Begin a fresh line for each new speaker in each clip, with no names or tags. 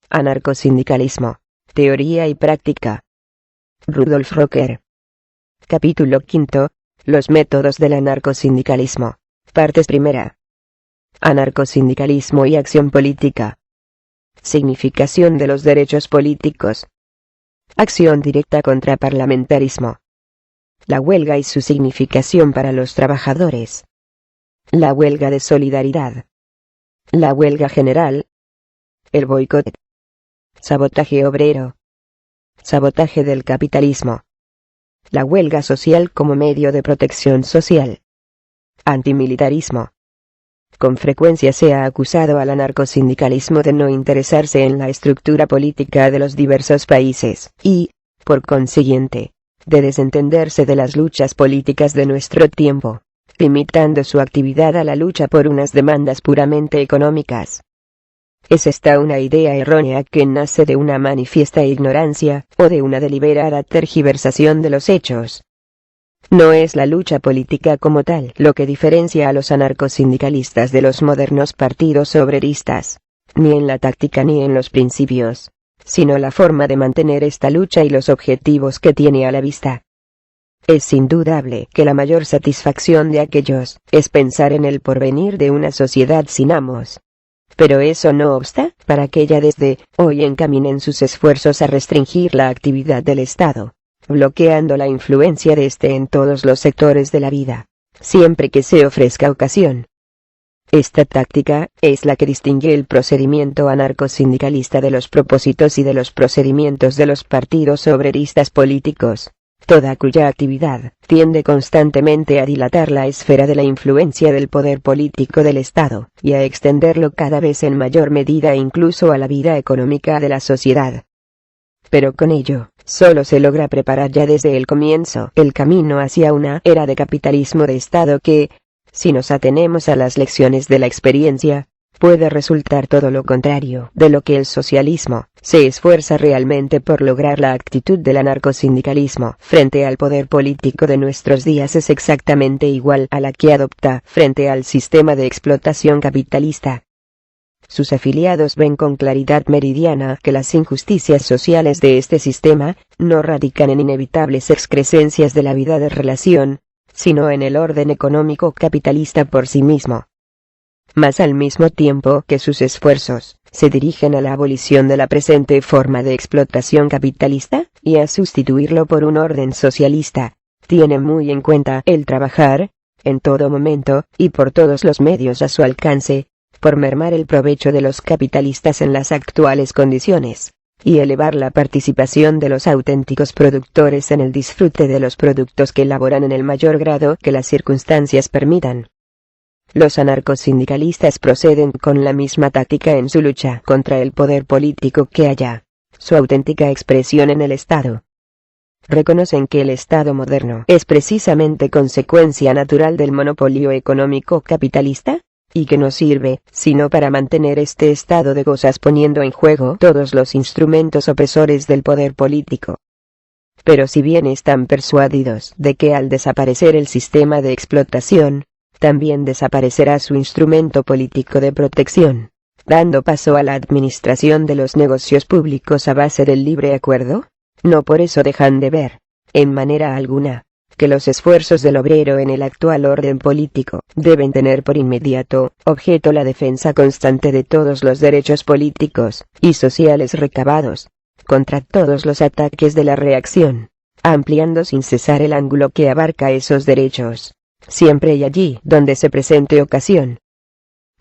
Anarcosindicalismo, teoría y práctica. Rudolf Rocker. Capítulo 5. Los métodos del anarcosindicalismo. Partes primera. Anarcosindicalismo y acción política. Significación de los derechos políticos. Acción directa contra parlamentarismo. La huelga y su significación para los trabajadores. La huelga de solidaridad. La huelga general. El boicot. Sabotaje obrero. Sabotaje del capitalismo. La huelga social como medio de protección social. Antimilitarismo. Con frecuencia se ha acusado al anarcosindicalismo de no interesarse en la estructura política de los diversos países, y, por consiguiente, de desentenderse de las luchas políticas de nuestro tiempo, limitando su actividad a la lucha por unas demandas puramente económicas. Es esta una idea errónea que nace de una manifiesta ignorancia, o de una deliberada tergiversación de los hechos. No es la lucha política como tal lo que diferencia a los anarcosindicalistas de los modernos partidos obreristas, ni en la táctica ni en los principios, sino la forma de mantener esta lucha y los objetivos que tiene a la vista. Es indudable que la mayor satisfacción de aquellos es pensar en el porvenir de una sociedad sin amos. Pero eso no obsta para que ya desde hoy encaminen sus esfuerzos a restringir la actividad del Estado, bloqueando la influencia de éste en todos los sectores de la vida, siempre que se ofrezca ocasión. Esta táctica es la que distingue el procedimiento anarcosindicalista de los propósitos y de los procedimientos de los partidos obreristas políticos, toda cuya actividad tiende constantemente a dilatar la esfera de la influencia del poder político del Estado, y a extenderlo cada vez en mayor medida incluso a la vida económica de la sociedad. Pero con ello, solo se logra preparar ya desde el comienzo el camino hacia una era de capitalismo de Estado que, si nos atenemos a las lecciones de la experiencia, puede resultar todo lo contrario de lo que el socialismo se esfuerza realmente por lograr. La actitud del anarcosindicalismo frente al poder político de nuestros días es exactamente igual a la que adopta frente al sistema de explotación capitalista. Sus afiliados ven con claridad meridiana que las injusticias sociales de este sistema no radican en inevitables excrescencias de la vida de relación, sino en el orden económico capitalista por sí mismo. Mas al mismo tiempo que sus esfuerzos se dirigen a la abolición de la presente forma de explotación capitalista, y a sustituirlo por un orden socialista, tienen muy en cuenta el trabajar, en todo momento, y por todos los medios a su alcance, por mermar el provecho de los capitalistas en las actuales condiciones, y elevar la participación de los auténticos productores en el disfrute de los productos que elaboran en el mayor grado que las circunstancias permitan. Los anarcosindicalistas proceden con la misma táctica en su lucha contra el poder político que haya su auténtica expresión en el Estado. Reconocen que el Estado moderno es precisamente consecuencia natural del monopolio económico capitalista, y que no sirve sino para mantener este estado de cosas poniendo en juego todos los instrumentos opresores del poder político. Pero si bien están persuadidos de que al desaparecer el sistema de explotación, también desaparecerá su instrumento político de protección, dando paso a la administración de los negocios públicos a base del libre acuerdo, no por eso dejan de ver, en manera alguna, que los esfuerzos del obrero en el actual orden político deben tener por inmediato objeto la defensa constante de todos los derechos políticos y sociales recabados, contra todos los ataques de la reacción, ampliando sin cesar el ángulo que abarca esos derechos, siempre y allí donde se presente ocasión.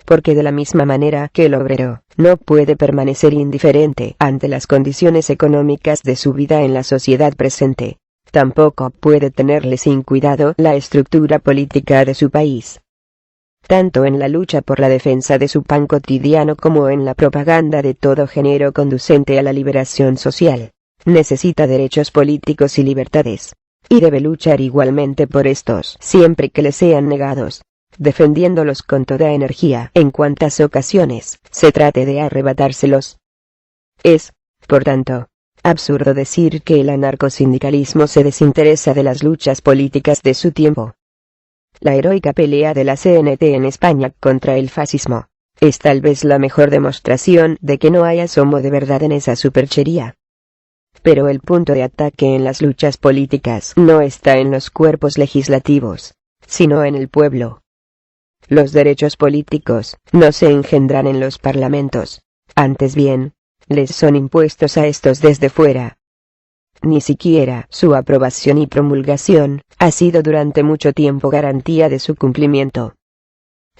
Porque de la misma manera que el obrero no puede permanecer indiferente ante las condiciones económicas de su vida en la sociedad presente, tampoco puede tenerle sin cuidado la estructura política de su país. Tanto en la lucha por la defensa de su pan cotidiano como en la propaganda de todo género conducente a la liberación social, necesita derechos políticos y libertades, y debe luchar igualmente por estos siempre que le sean negados, defendiéndolos con toda energía en cuantas ocasiones se trate de arrebatárselos. Es, por tanto, absurdo decir que el anarcosindicalismo se desinteresa de las luchas políticas de su tiempo. La heroica pelea de la CNT en España contra el fascismo es tal vez la mejor demostración de que no hay asomo de verdad en esa superchería. Pero el punto de ataque en las luchas políticas no está en los cuerpos legislativos, sino en el pueblo. Los derechos políticos no se engendran en los parlamentos, antes bien, les son impuestos a estos desde fuera. Ni siquiera su aprobación y promulgación ha sido durante mucho tiempo garantía de su cumplimiento.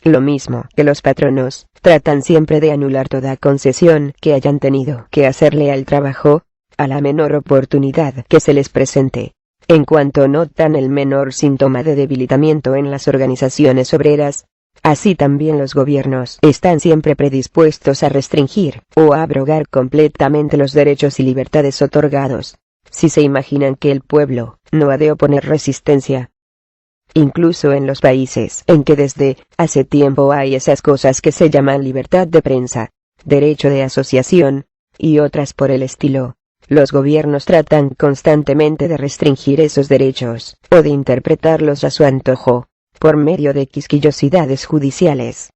Lo mismo que los patronos, tratan siempre de anular toda concesión que hayan tenido que hacerle al trabajo, a la menor oportunidad que se les presente, en cuanto notan el menor síntoma de debilitamiento en las organizaciones obreras. Así también los gobiernos están siempre predispuestos a restringir o a abrogar completamente los derechos y libertades otorgados, si se imaginan que el pueblo no ha de oponer resistencia. Incluso en los países en que desde hace tiempo hay esas cosas que se llaman libertad de prensa, derecho de asociación, y otras por el estilo, los gobiernos tratan constantemente de restringir esos derechos, o de interpretarlos a su antojo, por medio de quisquillosidades judiciales.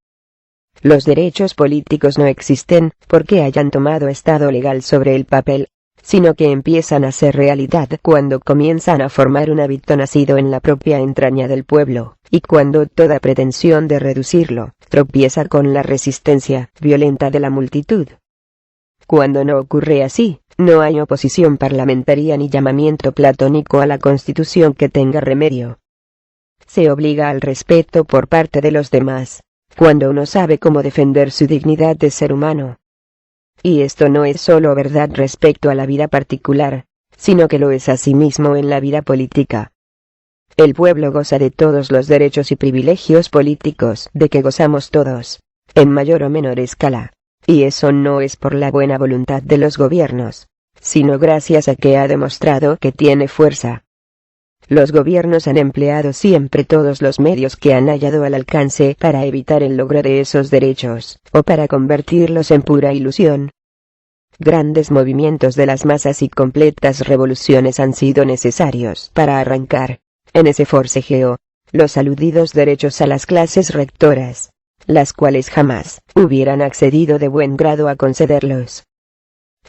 Los derechos políticos no existen porque hayan tomado estado legal sobre el papel, sino que empiezan a ser realidad cuando comienzan a formar un hábito nacido en la propia entraña del pueblo, y cuando toda pretensión de reducirlo tropieza con la resistencia violenta de la multitud. Cuando no ocurre así, no hay oposición parlamentaria ni llamamiento platónico a la Constitución que tenga remedio. Se obliga al respeto por parte de los demás, cuando uno sabe cómo defender su dignidad de ser humano. Y esto no es solo verdad respecto a la vida particular, sino que lo es asimismo en la vida política. El pueblo goza de todos los derechos y privilegios políticos de que gozamos todos, en mayor o menor escala, y eso no es por la buena voluntad de los gobiernos, sino gracias a que ha demostrado que tiene fuerza. Los gobiernos han empleado siempre todos los medios que han hallado al alcance para evitar el logro de esos derechos, o para convertirlos en pura ilusión. Grandes movimientos de las masas y completas revoluciones han sido necesarios para arrancar, en ese forcejeo, los aludidos derechos a las clases rectoras, las cuales jamás hubieran accedido de buen grado a concederlos.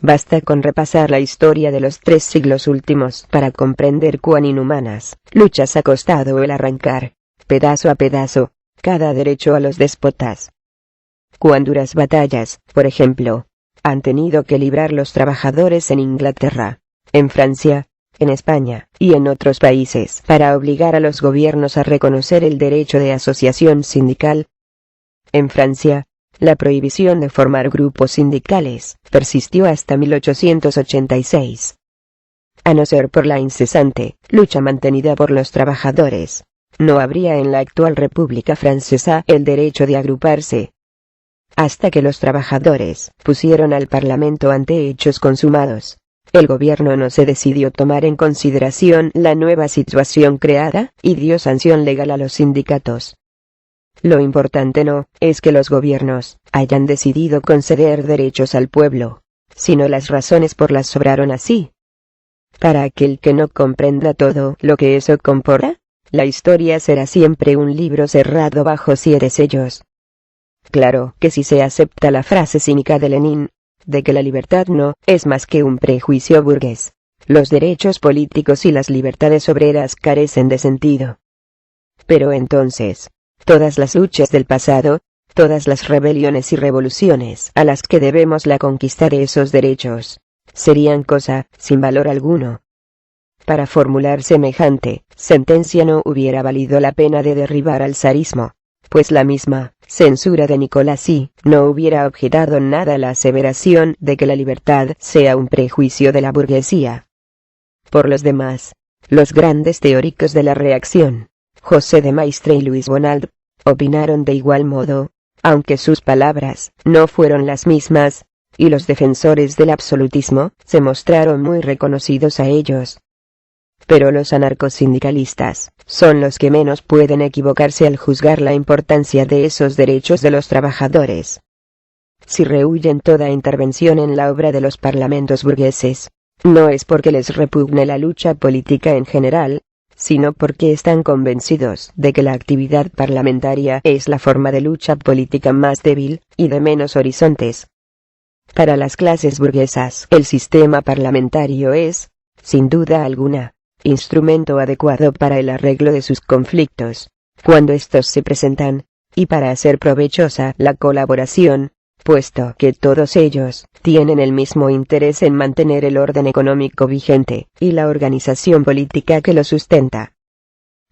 Basta con repasar la historia de los 3 siglos últimos para comprender cuán inhumanas luchas ha costado el arrancar, pedazo a pedazo, cada derecho a los déspotas. Cuán duras batallas, por ejemplo, han tenido que librar los trabajadores en Inglaterra, en Francia, en España y en otros países para obligar a los gobiernos a reconocer el derecho de asociación sindical. En Francia, la prohibición de formar grupos sindicales persistió hasta 1886. A no ser por la incesante lucha mantenida por los trabajadores, no habría en la actual República Francesa el derecho de agruparse. Hasta que los trabajadores pusieron al Parlamento ante hechos consumados, el gobierno no se decidió tomar en consideración la nueva situación creada y dio sanción legal a los sindicatos. Lo importante no es que los gobiernos hayan decidido conceder derechos al pueblo, sino las razones por las sobraron así. Para aquel que no comprenda todo lo que eso comporta, la historia será siempre un libro cerrado bajo 7 sellos. Claro que si se acepta la frase cínica de Lenin, de que la libertad no es más que un prejuicio burgués, los derechos políticos y las libertades obreras carecen de sentido. Pero entonces, todas las luchas del pasado, todas las rebeliones y revoluciones a las que debemos la conquista de esos derechos, serían cosa sin valor alguno. Para formular semejante sentencia no hubiera valido la pena de derribar al zarismo, pues la misma censura de Nicolás no hubiera objetado nada a la aseveración de que la libertad sea un prejuicio de la burguesía. Por los demás, los grandes teóricos de la reacción, José de Maistre y Luis Bonald, opinaron de igual modo, aunque sus palabras no fueron las mismas, y los defensores del absolutismo se mostraron muy reconocidos a ellos. Pero los anarcosindicalistas son los que menos pueden equivocarse al juzgar la importancia de esos derechos de los trabajadores. Si rehúyen toda intervención en la obra de los parlamentos burgueses, no es porque les repugne la lucha política en general, sino porque están convencidos de que la actividad parlamentaria es la forma de lucha política más débil, y de menos horizontes. Para las clases burguesas, el sistema parlamentario es, sin duda alguna, instrumento adecuado para el arreglo de sus conflictos, cuando estos se presentan, y para hacer provechosa la colaboración, puesto que todos ellos tienen el mismo interés en mantener el orden económico vigente, y la organización política que lo sustenta.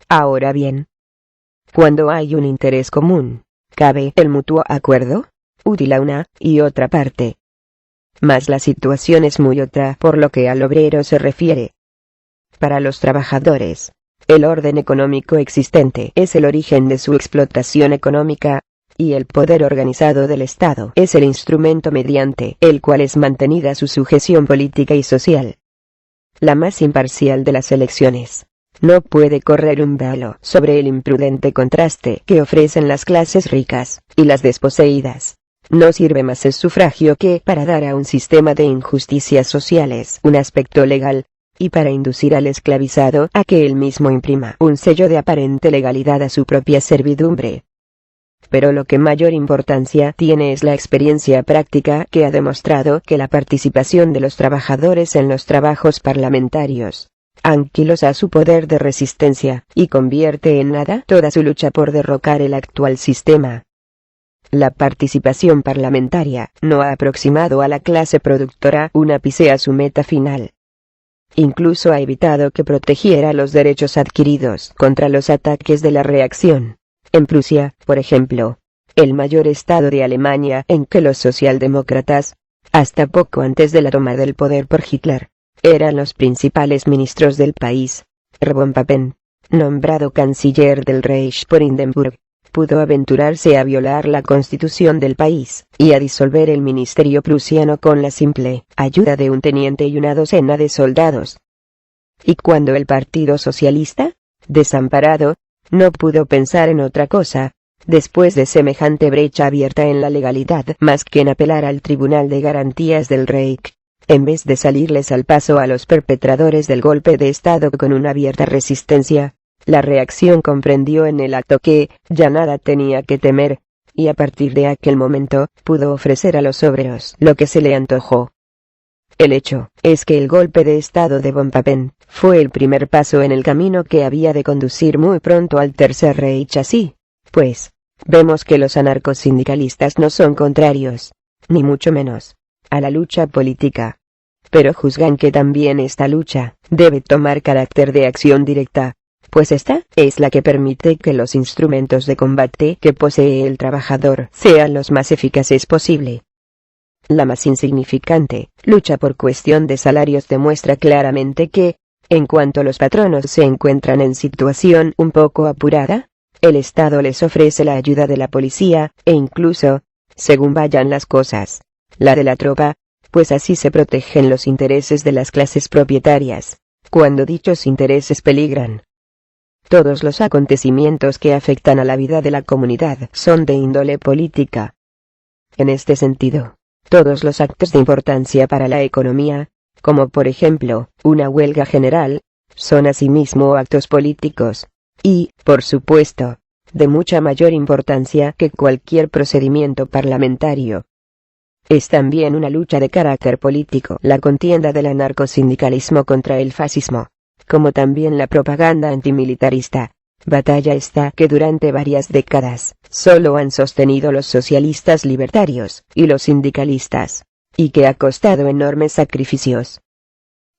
Ahora bien, cuando hay un interés común, ¿cabe el mutuo acuerdo? Útil a una y otra parte. Mas la situación es muy otra por lo que al obrero se refiere. Para los trabajadores, el orden económico existente es el origen de su explotación económica, y el poder organizado del Estado es el instrumento mediante el cual es mantenida su sujeción política y social. La más imparcial de las elecciones no puede correr un velo sobre el imprudente contraste que ofrecen las clases ricas y las desposeídas. No sirve más el sufragio que para dar a un sistema de injusticias sociales un aspecto legal, y para inducir al esclavizado a que él mismo imprima un sello de aparente legalidad a su propia servidumbre. Pero lo que mayor importancia tiene es la experiencia práctica que ha demostrado que la participación de los trabajadores en los trabajos parlamentarios anquilosa su poder de resistencia, y convierte en nada toda su lucha por derrocar el actual sistema. La participación parlamentaria no ha aproximado a la clase productora un ápice a su meta final. Incluso ha evitado que protegiera los derechos adquiridos contra los ataques de la reacción. En Prusia, por ejemplo, el mayor estado de Alemania en que los socialdemócratas, hasta poco antes de la toma del poder por Hitler, eran los principales ministros del país, von Papen, nombrado canciller del Reich por Hindenburg, pudo aventurarse a violar la constitución del país, y a disolver el ministerio prusiano con la simple ayuda de un teniente y una docena de soldados. Y cuando el Partido Socialista, desamparado, no pudo pensar en otra cosa, después de semejante brecha abierta en la legalidad, más que en apelar al Tribunal de Garantías del Reich, en vez de salirles al paso a los perpetradores del golpe de Estado con una abierta resistencia, la reacción comprendió en el acto que ya nada tenía que temer, y a partir de aquel momento pudo ofrecer a los obreros lo que se le antojó. El hecho es que el golpe de Estado de von Papen fue el primer paso en el camino que había de conducir muy pronto al Tercer Reich. Así pues, vemos que los anarcosindicalistas no son contrarios, ni mucho menos, a la lucha política. Pero juzgan que también esta lucha debe tomar carácter de acción directa, pues esta es la que permite que los instrumentos de combate que posee el trabajador sean los más eficaces posible. La más insignificante lucha por cuestión de salarios demuestra claramente que, en cuanto los patronos se encuentran en situación un poco apurada, el Estado les ofrece la ayuda de la policía, e incluso, según vayan las cosas, la de la tropa, pues así se protegen los intereses de las clases propietarias, cuando dichos intereses peligran. Todos los acontecimientos que afectan a la vida de la comunidad son de índole política. En este sentido, todos los actos de importancia para la economía, como por ejemplo, una huelga general, son asimismo actos políticos, y, por supuesto, de mucha mayor importancia que cualquier procedimiento parlamentario. Es también una lucha de carácter político la contienda del anarcosindicalismo contra el fascismo, como también la propaganda antimilitarista, batalla esta que durante varias décadas solo han sostenido los socialistas libertarios y los sindicalistas, y que ha costado enormes sacrificios.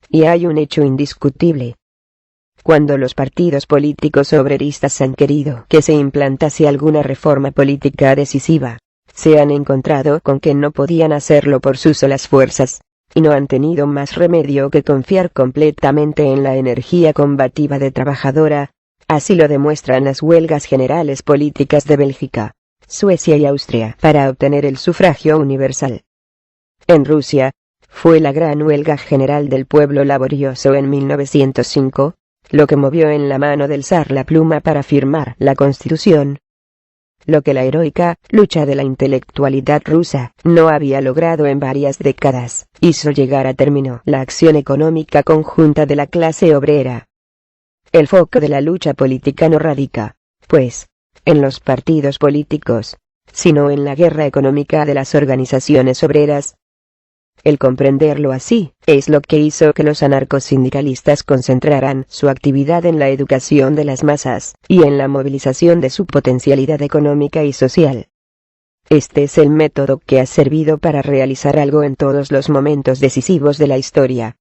Y hay un hecho indiscutible. Cuando los partidos políticos obreristas han querido que se implantase alguna reforma política decisiva, se han encontrado con que no podían hacerlo por sus solas fuerzas, y no han tenido más remedio que confiar completamente en la energía combativa de trabajadora. Así lo demuestran las huelgas generales políticas de Bélgica, Suecia y Austria para obtener el sufragio universal. En Rusia, fue la gran huelga general del pueblo laborioso en 1905, lo que movió en la mano del zar la pluma para firmar la Constitución. Lo que la heroica lucha de la intelectualidad rusa no había logrado en varias décadas, hizo llegar a término la acción económica conjunta de la clase obrera. el foco de la lucha política no radica, pues, en los partidos políticos, sino en la guerra económica de las organizaciones obreras. El comprenderlo así, es lo que hizo que los anarcosindicalistas concentraran su actividad en la educación de las masas, y en la movilización de su potencialidad económica y social. Este es el método que ha servido para realizar algo en todos los momentos decisivos de la historia.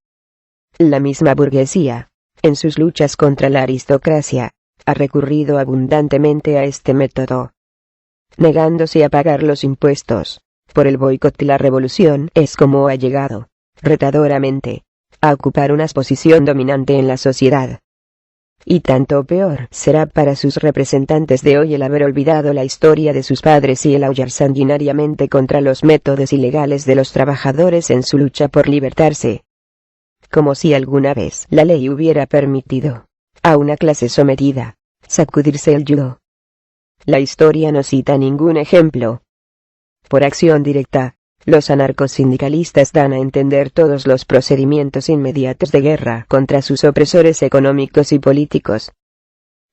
La misma burguesía, en sus luchas contra la aristocracia, ha recurrido abundantemente a este método. Negándose a pagar los impuestos, por el boicot y la revolución es como ha llegado, retadoramente, a ocupar una posición dominante en la sociedad. Y tanto peor será para sus representantes de hoy el haber olvidado la historia de sus padres y el aullar sanguinariamente contra los métodos ilegales de los trabajadores en su lucha por libertarse. Como si alguna vez la ley hubiera permitido a una clase sometida sacudirse el yugo. La historia no cita ningún ejemplo. Por acción directa, los anarcosindicalistas dan a entender todos los procedimientos inmediatos de guerra contra sus opresores económicos y políticos.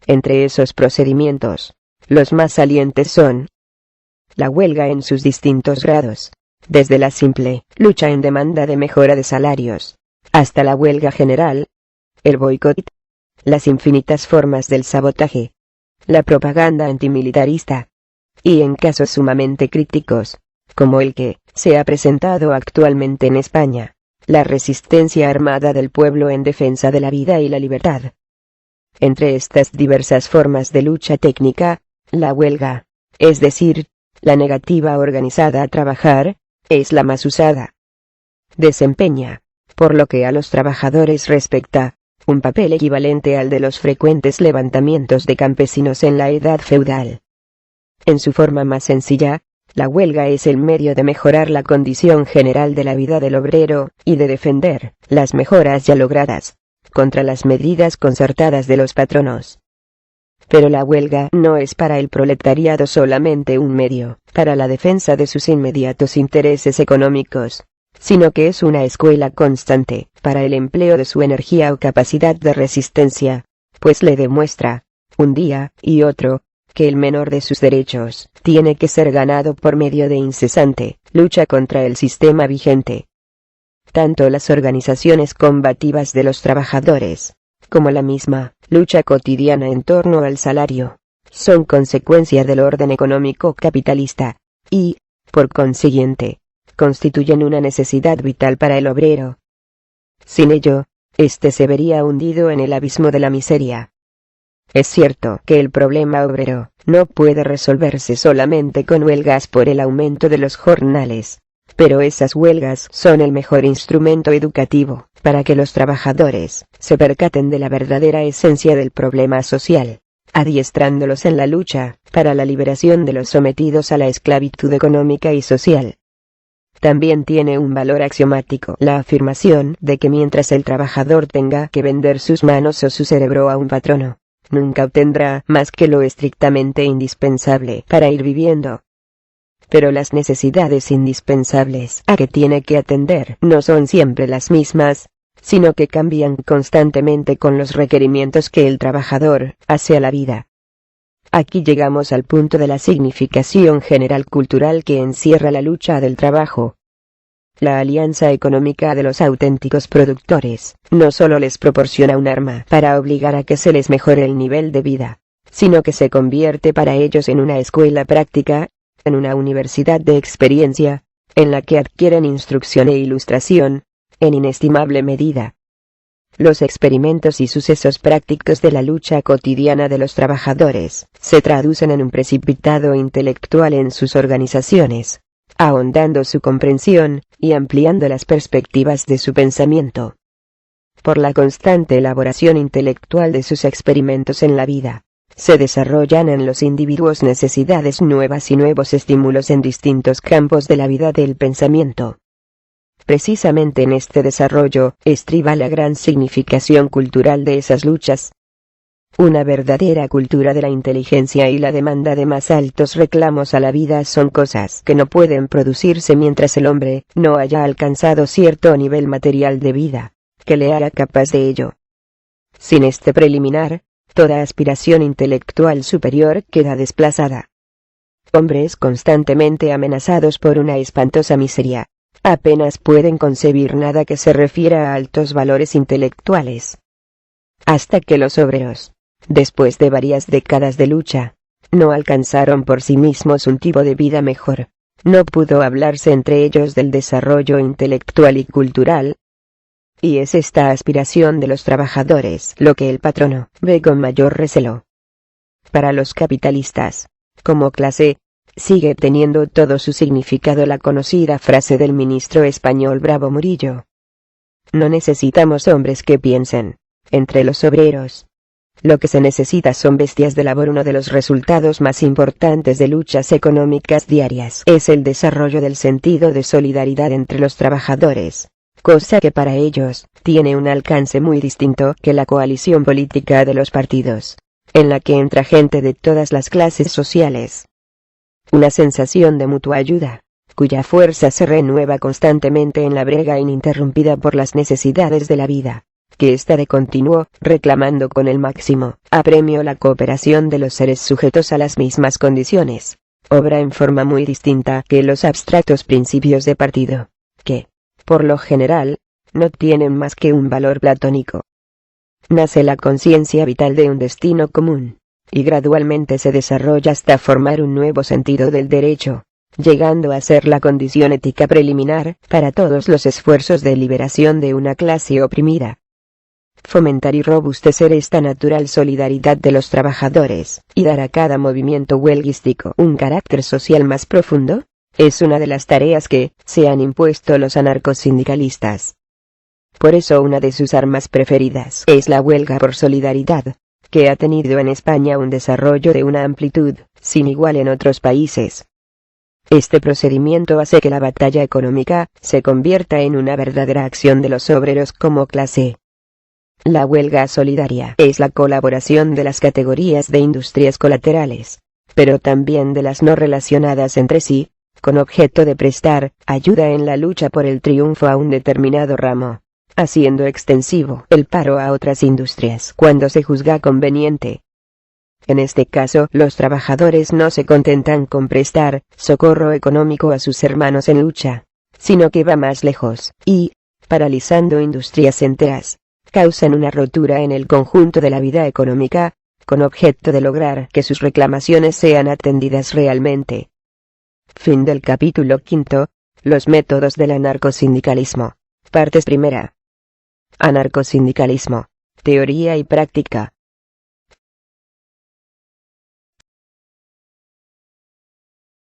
Entre esos procedimientos, los más salientes son la huelga en sus distintos grados, desde la simple lucha en demanda de mejora de salarios, hasta la huelga general, el boicot, las infinitas formas del sabotaje, la propaganda antimilitarista, y en casos sumamente críticos, como el que se ha presentado actualmente en España, la resistencia armada del pueblo en defensa de la vida y la libertad. Entre estas diversas formas de lucha técnica, la huelga, es decir, la negativa organizada a trabajar, es la más usada. Desempeña, por lo que a los trabajadores respecta, un papel equivalente al de los frecuentes levantamientos de campesinos en la edad feudal. En su forma más sencilla, la huelga es el medio de mejorar la condición general de la vida del obrero, y de defender las mejoras ya logradas, contra las medidas concertadas de los patronos. Pero la huelga no es para el proletariado solamente un medio para la defensa de sus inmediatos intereses económicos, sino que es una escuela constante para el empleo de su energía o capacidad de resistencia, pues le demuestra, un día y otro, que el menor de sus derechos tiene que ser ganado por medio de incesante lucha contra el sistema vigente. Tanto las organizaciones combativas de los trabajadores, como la misma lucha cotidiana en torno al salario, son consecuencia del orden económico capitalista, y, por consiguiente, constituyen una necesidad vital para el obrero. Sin ello, éste se vería hundido en el abismo de la miseria. Es cierto que el problema obrero no puede resolverse solamente con huelgas por el aumento de los jornales, pero esas huelgas son el mejor instrumento educativo para que los trabajadores se percaten de la verdadera esencia del problema social, adiestrándolos en la lucha para la liberación de los sometidos a la esclavitud económica y social. También tiene un valor axiomático la afirmación de que mientras el trabajador tenga que vender sus manos o su cerebro a un patrono, nunca obtendrá más que lo estrictamente indispensable para ir viviendo. Pero las necesidades indispensables a que tiene que atender no son siempre las mismas, sino que cambian constantemente con los requerimientos que el trabajador hace a la vida. Aquí llegamos al punto de la significación general cultural que encierra la lucha del trabajo. La alianza económica de los auténticos productores no solo les proporciona un arma para obligar a que se les mejore el nivel de vida, sino que se convierte para ellos en una escuela práctica, en una universidad de experiencia, en la que adquieren instrucción e ilustración, en inestimable medida. Los experimentos y sucesos prácticos de la lucha cotidiana de los trabajadores se traducen en un precipitado intelectual en sus organizaciones, ahondando su comprensión y ampliando las perspectivas de su pensamiento. Por la constante elaboración intelectual de sus experimentos en la vida, se desarrollan en los individuos necesidades nuevas y nuevos estímulos en distintos campos de la vida del pensamiento. Precisamente en este desarrollo estriba la gran significación cultural de esas luchas. Una verdadera cultura de la inteligencia y la demanda de más altos reclamos a la vida son cosas que no pueden producirse mientras el hombre no haya alcanzado cierto nivel material de vida que le haga capaz de ello. Sin este preliminar, toda aspiración intelectual superior queda desplazada. Hombres constantemente amenazados por una espantosa miseria, apenas pueden concebir nada que se refiera a altos valores intelectuales. Hasta que los obreros, después de varias décadas de lucha, no alcanzaron por sí mismos un tipo de vida mejor, no pudo hablarse entre ellos del desarrollo intelectual y cultural. Y es esta aspiración de los trabajadores lo que el patrono ve con mayor recelo. Para los capitalistas, como clase, sigue teniendo todo su significado la conocida frase del ministro español Bravo Murillo: no necesitamos hombres que piensen. Entre los obreros, lo que se necesita son bestias de labor. Uno de los resultados más importantes de luchas económicas diarias es el desarrollo del sentido de solidaridad entre los trabajadores, cosa que para ellos tiene un alcance muy distinto que la coalición política de los partidos, en la que entra gente de todas las clases sociales. Una sensación de mutua ayuda, cuya fuerza se renueva constantemente en la brega ininterrumpida por las necesidades de la vida, que está de continuo reclamando con el máximo apremio la cooperación de los seres sujetos a las mismas condiciones, obra en forma muy distinta que los abstractos principios de partido, que, por lo general, no tienen más que un valor platónico. Nace la conciencia vital de un destino común, y gradualmente se desarrolla hasta formar un nuevo sentido del derecho, llegando a ser la condición ética preliminar para todos los esfuerzos de liberación de una clase oprimida. Fomentar y robustecer esta natural solidaridad de los trabajadores, y dar a cada movimiento huelguístico un carácter social más profundo, es una de las tareas que se han impuesto los anarcosindicalistas. Por eso una de sus armas preferidas es la huelga por solidaridad, que ha tenido en España un desarrollo de una amplitud sin igual en otros países. Este procedimiento hace que la batalla económica se convierta en una verdadera acción de los obreros como clase. La huelga solidaria es la colaboración de las categorías de industrias colaterales, pero también de las no relacionadas entre sí, con objeto de prestar ayuda en la lucha por el triunfo a un determinado ramo, haciendo extensivo el paro a otras industrias cuando se juzga conveniente. En este caso, los trabajadores no se contentan con prestar socorro económico a sus hermanos en lucha, sino que va más lejos, y, paralizando industrias enteras, causan una rotura en el conjunto de la vida económica, con objeto de lograr que sus reclamaciones sean atendidas realmente. Fin del capítulo 5. Los métodos del anarcosindicalismo. Partes primera. Anarcosindicalismo. Teoría y práctica.